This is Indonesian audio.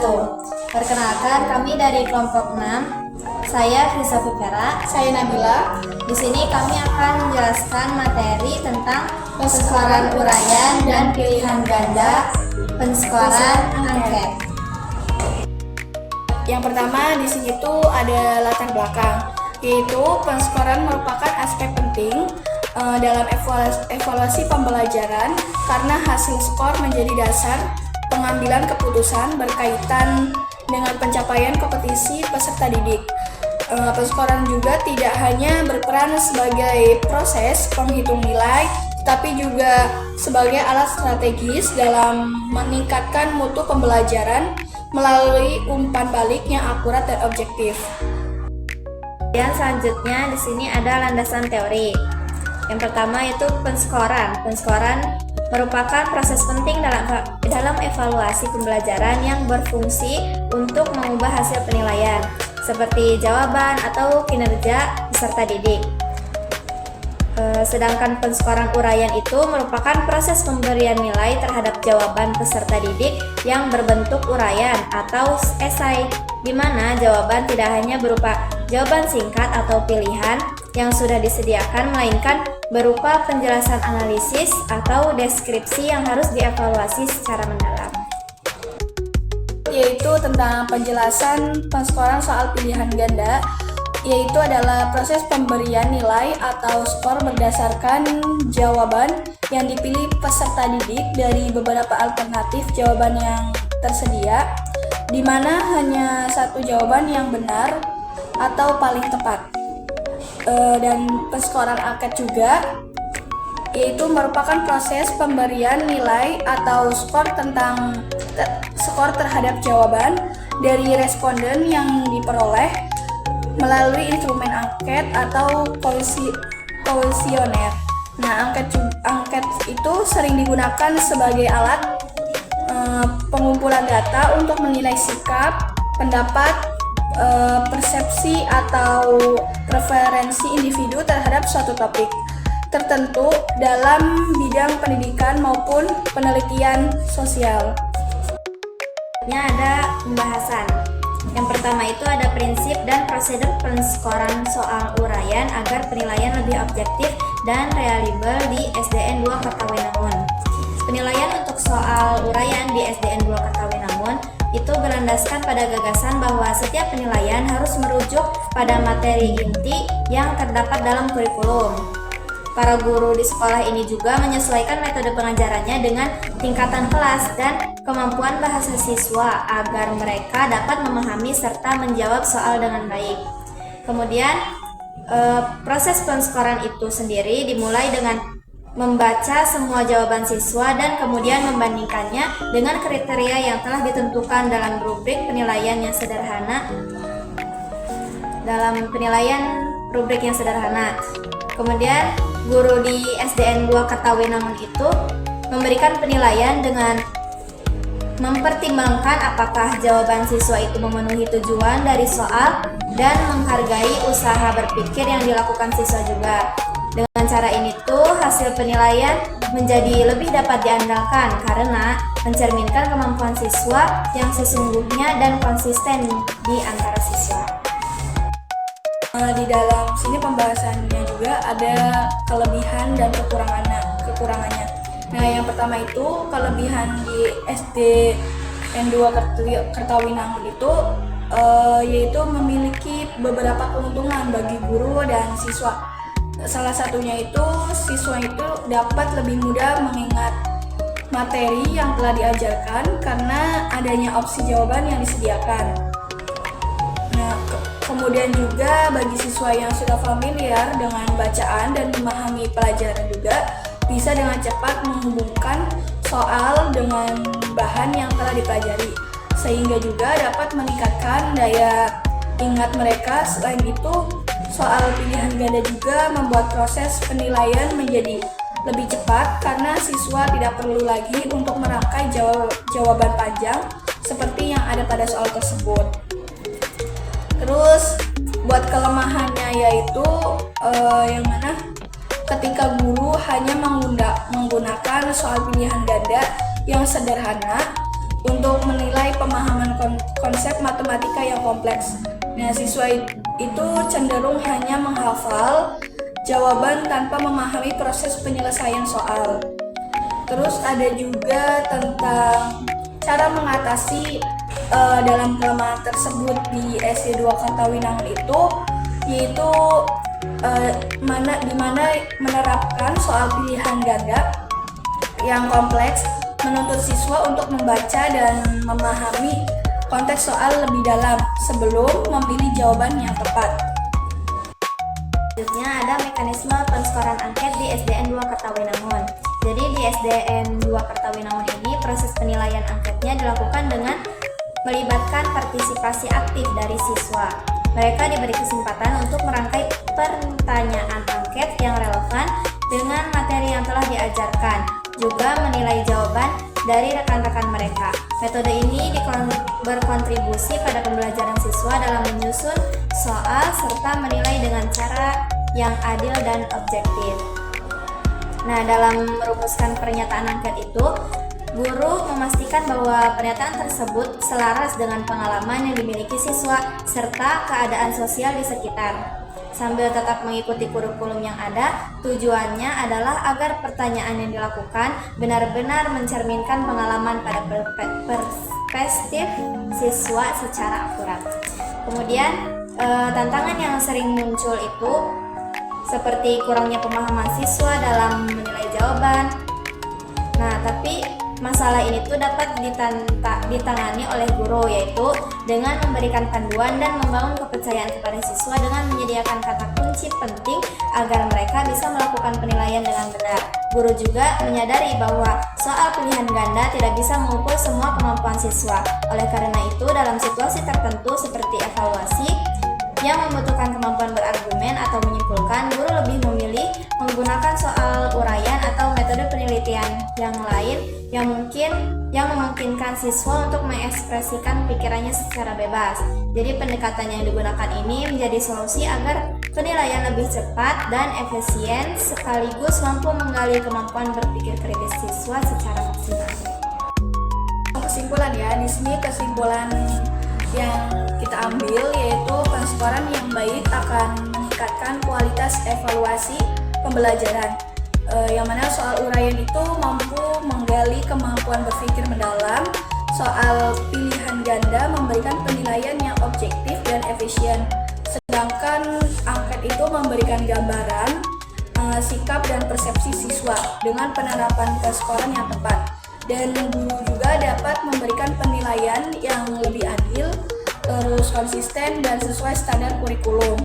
wabarakatuh. Perkenalkan, kami dari kelompok 6. Saya Krisa Fipera. Saya Nabila. Di sini kami akan menjelaskan materi tentang penskolaran uraian dan pilihan ganda penskolaran angket. Yang pertama di sini tuh ada latar belakang, yaitu penskolaran merupakan aspek penting dalam evaluasi pembelajaran karena hasil skor menjadi dasar pengambilan keputusan berkaitan dengan pencapaian kompetisi peserta didik. Penskolaran juga tidak hanya berperan sebagai proses penghitung nilai, tapi juga sebagai alat strategis dalam meningkatkan mutu pembelajaran melalui umpan balik yang akurat dan objektif. Dan selanjutnya di sini ada landasan teori. Yang pertama yaitu penskolaran. Penskolaran merupakan proses penting dalam evaluasi pembelajaran yang berfungsi untuk mengubah hasil penilaian, seperti jawaban atau kinerja peserta didik. Sedangkan penskolaran uraian itu merupakan proses pemberian nilai terhadap jawaban peserta didik yang berbentuk uraian atau esai, di mana jawaban tidak hanya berupa jawaban singkat atau pilihan yang sudah disediakan, melainkan berupa penjelasan analisis atau deskripsi yang harus dievaluasi secara mendalam. Yaitu tentang penjelasan penskolaran soal pilihan ganda, yaitu adalah proses pemberian nilai atau skor berdasarkan jawaban yang dipilih peserta didik dari beberapa alternatif jawaban yang tersedia, di mana hanya satu jawaban yang benar atau paling tepat. Dan penskolaran angket juga, yaitu merupakan proses pemberian nilai atau skor terhadap jawaban dari responden yang diperoleh melalui instrumen angket atau kuesioner. Nah, angket itu sering digunakan sebagai alat pengumpulan data untuk menilai sikap, pendapat, persepsi atau preferensi individu terhadap suatu topik tertentu dalam bidang pendidikan maupun penelitian sosial. Ini ada pembahasan. Yang pertama itu ada prinsip dan prosedur penskolaran soal uraian agar penilaian lebih objektif dan reliable di SDN 2 Kertawinangun. Penilaian untuk soal uraian di SDN 2 Kertawinangun itu berlandaskan pada gagasan bahwa setiap penilaian harus merujuk pada materi inti yang terdapat dalam kurikulum. Para guru di sekolah ini juga menyesuaikan metode pengajarannya dengan tingkatan kelas dan kemampuan bahasa siswa agar mereka dapat memahami serta menjawab soal dengan baik. Kemudian proses penskolaran itu sendiri dimulai dengan membaca semua jawaban siswa dan kemudian membandingkannya dengan kriteria yang telah ditentukan dalam rubrik penilaian yang sederhana. Kemudian guru di SDN 2 Kertawinangun itu memberikan penilaian dengan mempertimbangkan apakah jawaban siswa itu memenuhi tujuan dari soal dan menghargai usaha berpikir yang dilakukan siswa juga. Dengan cara ini tuh hasil penilaian menjadi lebih dapat diandalkan karena mencerminkan kemampuan siswa yang sesungguhnya dan konsisten di antara siswa. Di dalam sini pembahasannya juga ada kelebihan dan kekurangannya. Nah, yang pertama itu kelebihan di SDN 2 Kertawinangun itu yaitu memiliki beberapa keuntungan bagi guru dan siswa. Salah satunya itu siswa itu dapat lebih mudah mengingat materi yang telah diajarkan karena adanya opsi jawaban yang disediakan. Nah, kemudian juga bagi siswa yang sudah familiar dengan bacaan dan memahami pelajaran juga bisa dengan cepat menghubungkan soal dengan bahan yang telah dipelajari, sehingga juga dapat meningkatkan daya ingat mereka. Selain itu, soal pilihan ganda juga membuat proses penilaian menjadi lebih cepat karena siswa tidak perlu lagi untuk merangkai jawaban panjang seperti yang ada pada soal tersebut. Terus buat kelemahannya yaitu yang mana ketika guru hanya menggunakan soal pilihan ganda yang sederhana, untuk menilai pemahaman konsep matematika yang kompleks. Nah, siswa itu cenderung hanya menghafal jawaban tanpa memahami proses penyelesaian soal. Terus ada juga tentang cara mengatasi dalam kelemahan tersebut di SD 2 Kertawinangun itu, yaitu di mana menerapkan soal pilihan ganda yang kompleks menuntut siswa untuk membaca dan memahami konteks soal lebih dalam sebelum memilih jawaban yang tepat. Selanjutnya ada mekanisme penskoran angket di SDN 2 Kertawinangun. Jadi di SDN 2 Kertawinangun ini proses penilaian angketnya dilakukan dengan melibatkan partisipasi aktif dari siswa. Mereka diberi kesempatan untuk merangkai pertanyaan angket yang relevan dengan materi yang telah diajarkan, juga menilai jawaban dari rekan-rekan mereka. Metode ini berkontribusi pada pembelajaran siswa dalam menyusun soal serta menilai dengan cara yang adil dan objektif. Nah, dalam merumuskan pernyataan angket itu, guru memastikan bahwa pernyataan tersebut selaras dengan pengalaman yang dimiliki siswa serta keadaan sosial di sekitar. Sambil tetap mengikuti kurikulum yang ada, tujuannya adalah agar pertanyaan yang dilakukan benar-benar mencerminkan pengalaman pada perspektif siswa secara akurat. Kemudian, tantangan yang sering muncul itu seperti kurangnya pemahaman siswa dalam menilai jawaban. Nah, tapi masalah ini tuh dapat ditangani oleh guru, yaitu dengan memberikan panduan dan membangun kepercayaan kepada siswa dengan menyediakan kata kunci penting agar mereka bisa melakukan penilaian dengan benar. Guru juga menyadari bahwa soal pilihan ganda tidak bisa mengukur semua kemampuan siswa. Oleh karena itu, dalam situasi tertentu seperti evaluasi yang membutuhkan kemampuan berargumen atau menyimpulkan, guru lebih memilih menggunakan soal uraian atau metode penelitian yang lain yang memungkinkan siswa untuk mengekspresikan pikirannya secara bebas. Jadi pendekatan yang digunakan ini menjadi solusi agar penilaian lebih cepat dan efisien sekaligus mampu menggali kemampuan berpikir kritis siswa secara maksimal. Kesimpulan ya, di sini kesimpulan yang kita ambil yaitu penskoran yang baik akan meningkatkan kualitas evaluasi pembelajaran. Yang mana soal uraian itu mampu menggali kemampuan berpikir mendalam, soal pilihan ganda memberikan penilaian yang objektif dan efisien, sedangkan angket itu memberikan gambaran sikap dan persepsi siswa dengan penerapan penskoran yang tepat. Dan guru juga dapat memberikan penilaian yang lebih adil, terus konsisten dan sesuai standar kurikulum.